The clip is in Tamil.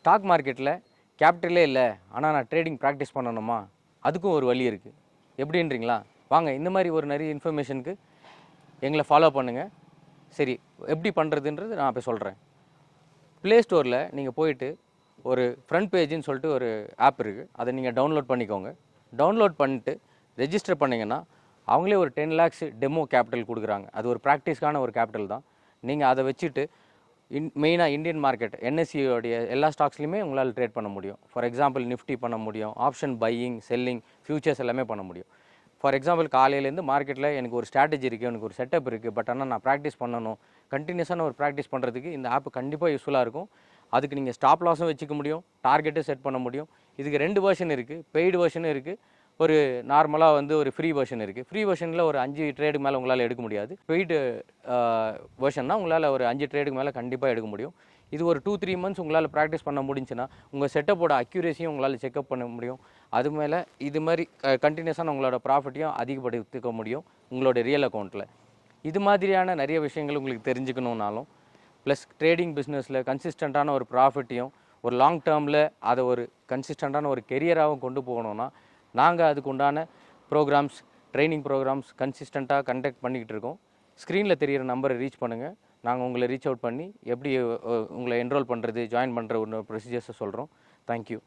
ஸ்டாக் மார்க்கெட்டில் கேபிட்டலே இல்லை, ஆனால் நான் ட்ரேடிங் ப்ராக்டிஸ் பண்ணணுமா? அதுக்கும் ஒரு வழி இருக்குது. எப்படின்றீங்களா? வாங்க இந்த மாதிரி ஒரு நிறைய இன்ஃபர்மேஷனுக்கு எங்களை ஃபாலோ பண்ணுங்கள். சரி, எப்படி பண்ணுறதுன்றது நான் இப்போ சொல்கிறேன். ப்ளே ஸ்டோரில் நீங்கள் போயிட்டு ஒரு ஃப்ரண்ட் பேஜுன்னு சொல்லிட்டு ஒரு ஆப் இருக்குது, அதை நீங்கள் டவுன்லோட் பண்ணிக்கோங்க. டவுன்லோட் பண்ணிட்டு ரெஜிஸ்டர் பண்ணிங்கன்னா அவங்களே ஒரு 10 lakhs டெமோ கேபிட்டல் கொடுக்குறாங்க. அது ஒரு ப்ராக்டிஸ்க்கான ஒரு கேபிட்டல் தான். நீங்கள் அதை வச்சுட்டு மெயினாக இந்தியன் மார்க்கெட் என்எஸ்சியோடைய எல்லா ஸ்டாக்ஸ்லையுமே உங்களால் ட்ரேட் பண்ண முடியும். ஃபார் எக்ஸாம்பிள் நிஃப்டி பண்ண முடியும், ஆப்ஷன் பையிங் செல்லிங் ஃபியூச்சர்ஸ் எல்லாமே பண்ண முடியும். ஃபார் எக்ஸாம்பிள் காலையிலேருந்து மார்க்கெட்டில் எனக்கு ஒரு ஸ்ட்ராட்டஜி இருக்குது, எனக்கு ஒரு செட்டப் இருக்குது, பட் ஆனால் நான் ப்ராக்டிஸ் பண்ணணும், கண்டினியூஸான ஒரு ப்ராக்டிஸ் பண்ணுறதுக்கு இந்த ஆப் கண்டிப்பாக யூஸ்ஃபுல்லாக இருக்கும். அதுக்கு நீங்கள் ஸ்டாப் லாஸும் வச்சுக்க முடியும், டார்கெட்டும் செட் பண்ண முடியும். இதுக்கு 2 வெர்ஷன் இருக்குது, பெய்டு வெர்ஷனும் இருக்குது, ஒரு நார்மலாக வந்து ஒரு ஃப்ரீ வெர்ஷன் இருக்குது. ஃப்ரீ வெர்ஷனில் ஒரு 5 ட்ரேடுக்கு மேலே உங்களால் எடுக்க முடியாது. பெய்டு வெர்ஷன்னா உங்களால் ஒரு 5 ட்ரேடுக்கு மேலே கண்டிப்பாக எடுக்க முடியும். இது ஒரு 2-3 months உங்களால் ப்ராக்டிஸ் பண்ண முடிஞ்சுன்னா உங்கள் செட்டப்போட அக்யூரேசியும் உங்களால் செக்அப் பண்ண முடியும். அது மேலே இது மாதிரி கண்டினியூஸான உங்களோட ப்ராஃபிட்டையும் அதிகப்படுத்திக்க முடியும் உங்களோட ரியல் அக்கௌண்ட்டில். இது மாதிரியான நிறைய விஷயங்கள் உங்களுக்கு தெரிஞ்சுக்கணுன்னாலும், ப்ளஸ் ட்ரேடிங் பிஸ்னஸில் கன்சிஸ்டண்ட்டான ஒரு ப்ராஃபிட்டையும் ஒரு லாங் டேர்மில் அதை ஒரு கன்சிஸ்டண்ட்டான ஒரு கெரியராகவும் கொண்டு போகணுன்னா நாங்கள் அதுக்கு உண்டான ப்ரோக்ராம்ஸ், ட்ரைனிங் ப்ரோக்ராம்ஸ் கன்சிஸ்டண்ட்டாக கண்டக்ட் பண்ணிக்கிட்டு இருக்கோம். ஸ்க்ரீனில் தெரிகிற நம்பரை ரீச் பண்ணுங்கள். நாங்கள் உங்களை ரீச் அவுட் பண்ணி எப்படி உங்களை என்ரோல் பண்ணுறது, ஜாயின் பண்ணுற ஒரு ப்ரொசீஜர்ஸை சொல்கிறோம். தேங்க்யூ.